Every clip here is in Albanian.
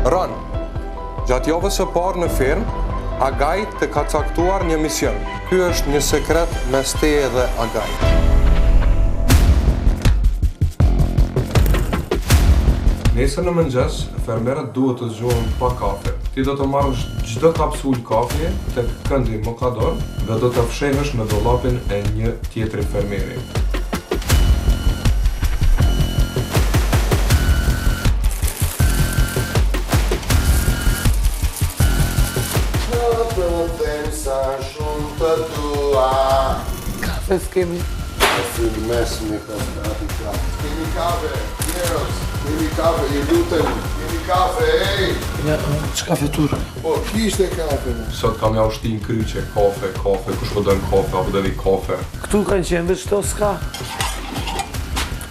Rën. Gjatë javës së parë në firmë, Agaj të ka caktuar një mision. Ky është një sekret mes teje dhe Agaj. Nesër në mëngjes, fermerët duhet të zgjohen pa kafe. Ti do të marrësh çdo kapsul kafe tek këndi mokador dhe do të fshehësh në dollapin e një tjetri fermeri. Kafe s'kemi. Mes me kafe. Kemi kafe, njerëz. Kemi kafe, i lutem. Kemi kafe, ej! Ja, ç'kafe turë? Po, kishte kafe. Sot kam ja ushtin kryqe, kafe, kush po don kafe, apo deri kafe. Këtu kanë qenë veç to s'ka.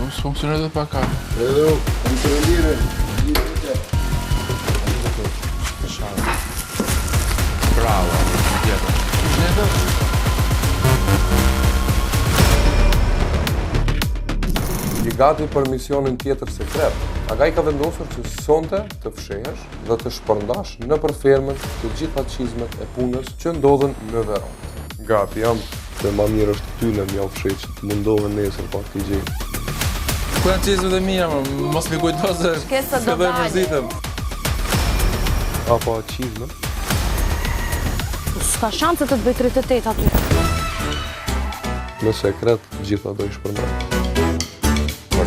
Mos funksionon edhe pa kafe. Edhe u, kontrolire. Bravo. Je gati për misionin tjetër sekret. Agaj ka vendosur që sonte të fshehesh dhe të shpërndash nëpër fermën të gjitha çizmet e punës që ndodhen në Veron. Gati jam, se ma mirë është ty në mja fshej që të mundohen nesër pak t'i gjej. Ku janë çizmet e mia, mos më kujtosesh. Kesa do dalë. Apo çizmet? S'ka shanse të të bëj 38 aty. Në sekret, gjitha do i shpërndaj.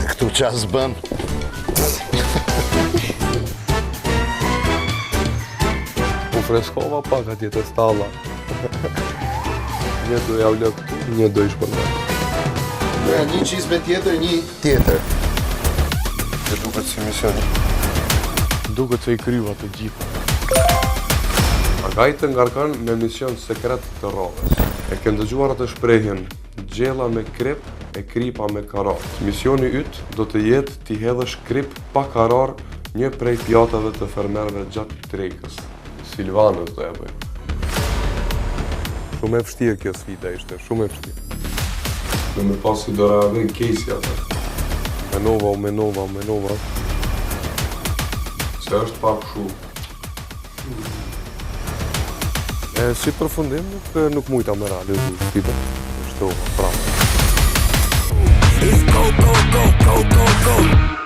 Këtu qas bën. U freskova pak atje të stalla. Një do ja u lë këtu, një do i shpërndaj. Një qizme tjetër, një tjetër. Që duket si misioni. Duket se i kryva të gjitha. Agaj të ngarkon me mision sekret të rrodhës. E ke ndëgjuar atë shprehjen, gjella me krip e kripa me karar. Misioni yt do të jetë t'i hedhësh krip pa karar një prej pjatave të fermerëve gjatë trekës. Silvanës do ja bëj. Shumë e vështirë kjo sfida ishte, shumë e vështirë. Dhe me pasi do reagoj Casey atë. Menova. Se është pak shu. Si përfundim, nuk mujta me realizu sfida. Shto, prapë. Go, go, go, go, go, go.